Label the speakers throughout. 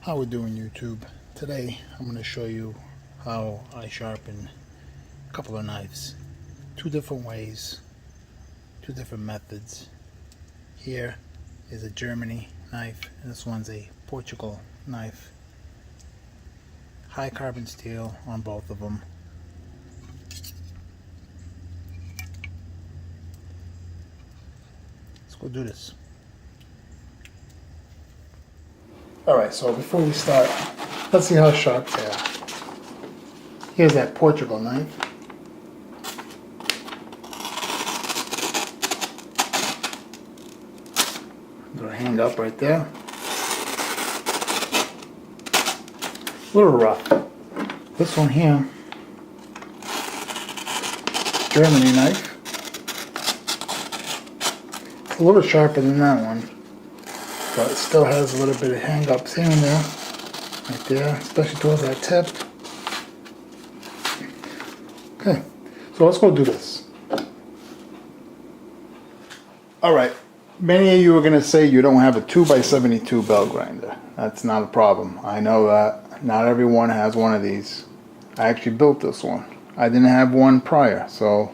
Speaker 1: How we doing, YouTube? Today I'm going to show you how I sharpen a couple of knives. Two different ways, two different methods. Here is a Germany knife, and this one's a Portugal knife. High carbon steel on both of them. Let's go do this. Alright, so before we start, let's see how sharp they are. Here's that Portugal knife. Their hand up right there. A little rough. This one here, Germany knife. It's a little sharper than that one, but it still has a little bit of hang ups here and there, right there, especially towards that tip. Okay, so let's go do this. Alright, many of you are going to say you don't have a 2x72 belt grinder. That's not a problem. I know that. Not everyone has one of these. I actually built this one. I didn't have one prior, so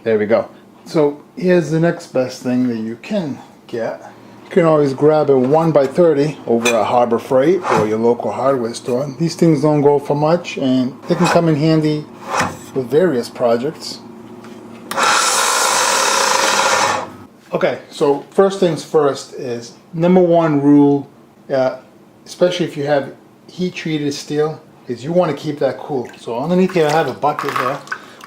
Speaker 1: there we go. So here's the next best thing that you can get. You can always grab a 1x30 over at Harbor Freight or your local hardware store. These things don't go for much, and they can come in handy with various projects. Okay, so first things first is number one rule, especially if you have heat treated steel, is you want to keep that cool. So underneath here I have a bucket there.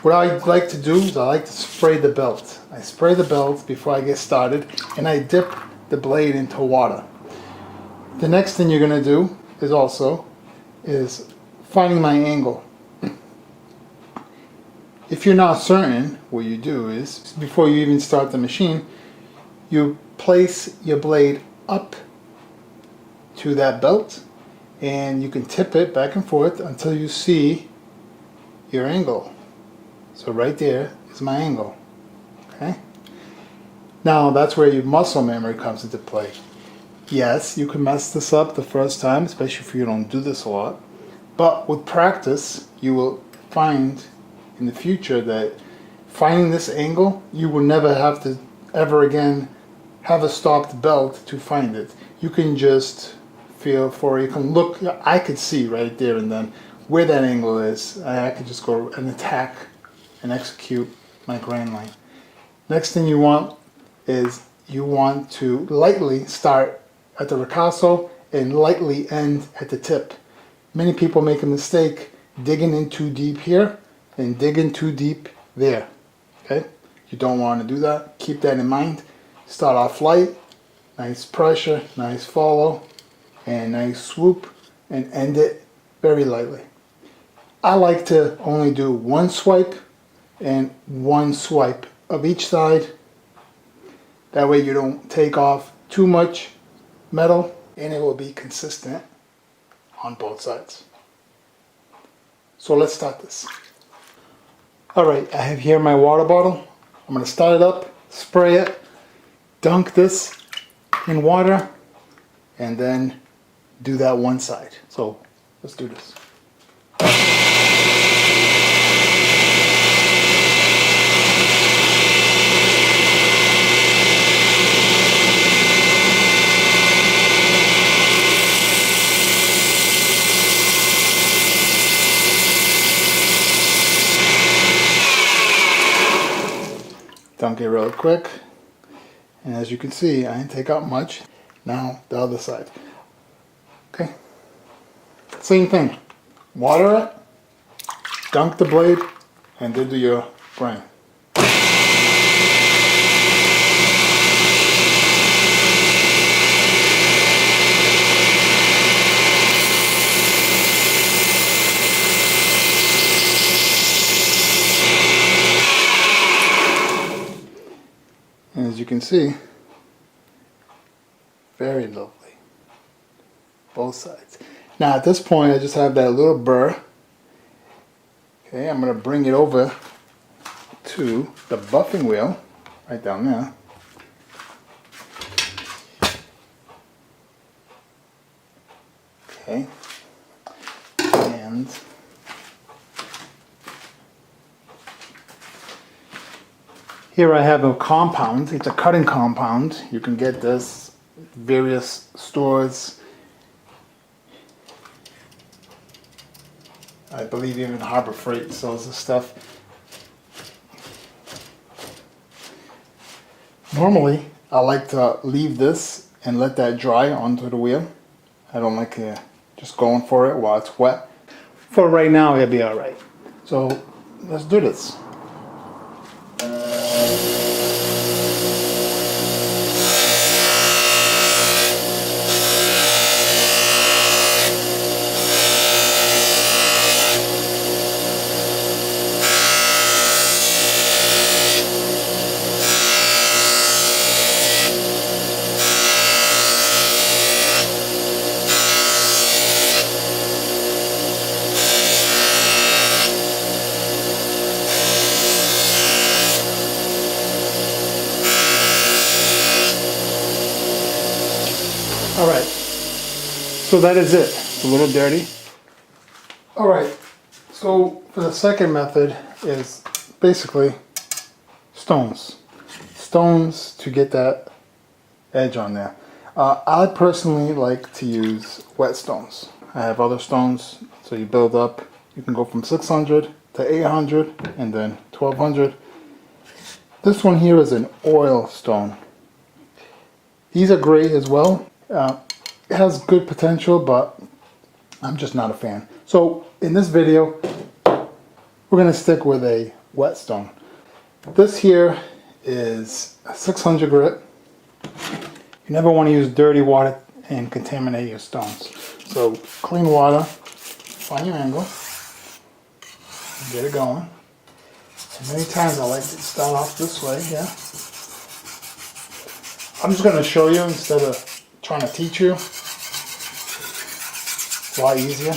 Speaker 1: What I like to do is I like to spray the belt. I spray the belt before I get started, and I dip the blade into water. The next thing you're going to do is finding my angle. If you're not certain, what you do is, before you even start the machine, you place your blade up to that belt, and you can tip it back and forth until you see your angle. So right there is my angle. Okay? Now that's where your muscle memory comes into play. Yes, you can mess this up the first time, especially if you don't do this a lot. But with practice, you will find in the future that finding this angle, you will never have to ever again have a stopped belt to find it. You can just feel for it. You can look, I could see right there and then where that angle is. I could just go and attack and execute my grain line. Next thing you want is you want to lightly start at the ricasso and lightly end at the tip. Many people make a mistake digging in too deep here and digging too deep there. Okay? You don't want to do that. Keep that in mind. Start off light, nice pressure, nice follow, and nice swoop, and end it very lightly. I like to only do one swipe and one swipe of each side. That way you don't take off too much metal, and it will be consistent on both sides. So let's start this. Alright, I have here my water bottle. I'm going to start it up, spray it, dunk this in water, and then do that one side. So let's do this. Dunk it real quick, and as you can see, I didn't take out much. Now the other side. Okay, same thing. Water it, dunk the blade, and then do your grind. And as you can see, very lovely. Both sides. Now at this point I just have that little burr. Okay, I'm going to bring it over to the buffing wheel right down there. Okay. And here I have a compound. It's a cutting compound. You can get this at various stores. I believe even Harbor Freight sells this stuff. Normally, I like to leave this and let that dry onto the wheel. I don't like just going for it while it's wet. For right now, it'll be alright. So, let's do this. Alright, so that is it. It's a little dirty. Alright, so for the second method is basically stones. Stones to get that edge on there. I personally like to use wet stones. I have other stones, so you build up. You can go from 600 to 800 and then 1200. This one here is an oil stone. These are great as well. It has good potential, but I'm just not a fan. So in this video, we're going to stick with a wet stone. This here is a 600 grit. You never want to use dirty water and contaminate your stones. So clean water, find your angle, get it going. And many times I like to start off this way, yeah. I'm just going to show you instead of trying to teach you. It's a lot easier.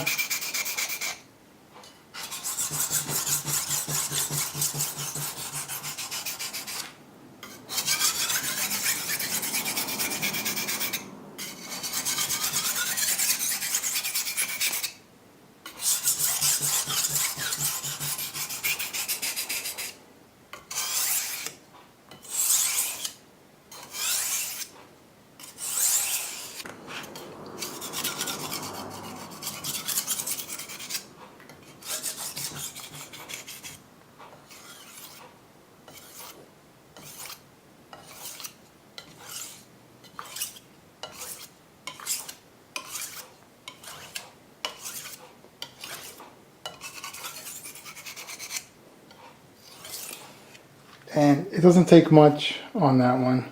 Speaker 1: And it doesn't take much on that one.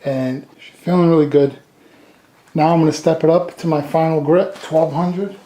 Speaker 1: And feeling really good. Now I'm going to step it up to my final grit, 1200.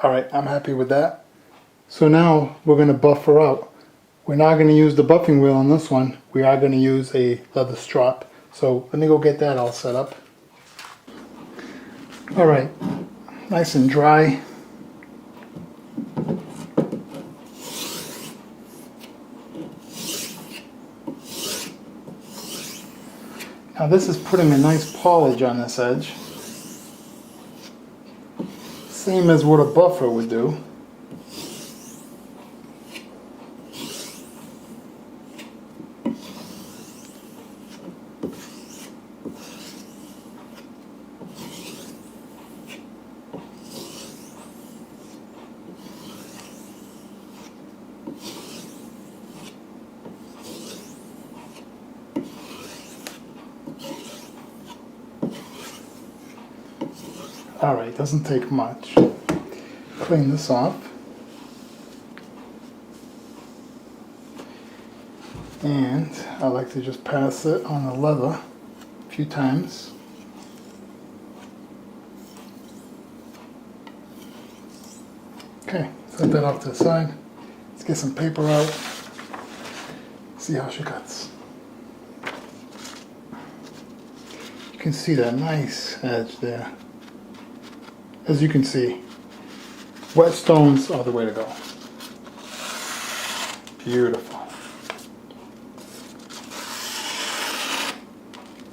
Speaker 1: Alright, I'm happy with that. So now we're going to buffer out. We're not going to use the buffing wheel on this one. We are going to use a leather strap. So let me go get that all set up. Alright, nice and dry. Now this is putting a nice polish on this edge. Same as what a buffer would do. Alright, doesn't take much. Clean this off. And I like to just pass it on the leather a few times. Okay, set that off to the side. Let's get some paper out. See how she cuts. You can see that nice edge there. As you can see, whetstones are the way to go. Beautiful.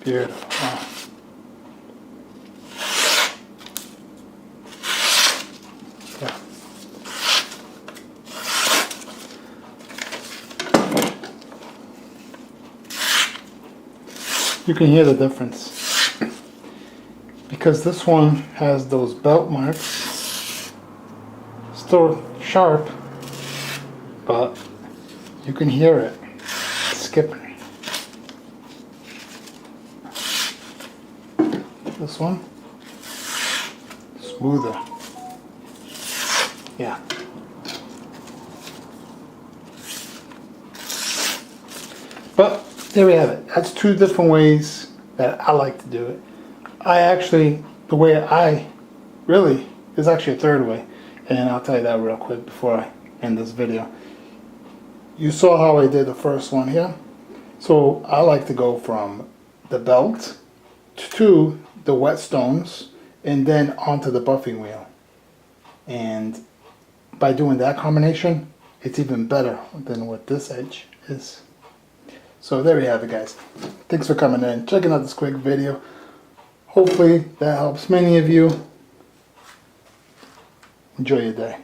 Speaker 1: Beautiful. Wow. Yeah. You can hear the difference because this one has those belt marks, still sharp, but you can hear it skipping. This one, smoother. Yeah. But there we have it. That's two different ways that I like to do it. The way I really, there's actually a third way, and I'll tell you that real quick before I end this video. You saw how I did the first one here. So I like to go from the belt to the whetstones and then onto the buffing wheel. And by doing that combination, it's even better than what this edge is. So there we have it, guys. Thanks for coming in, checking out this quick video. Hopefully that helps many of you. Enjoy your day.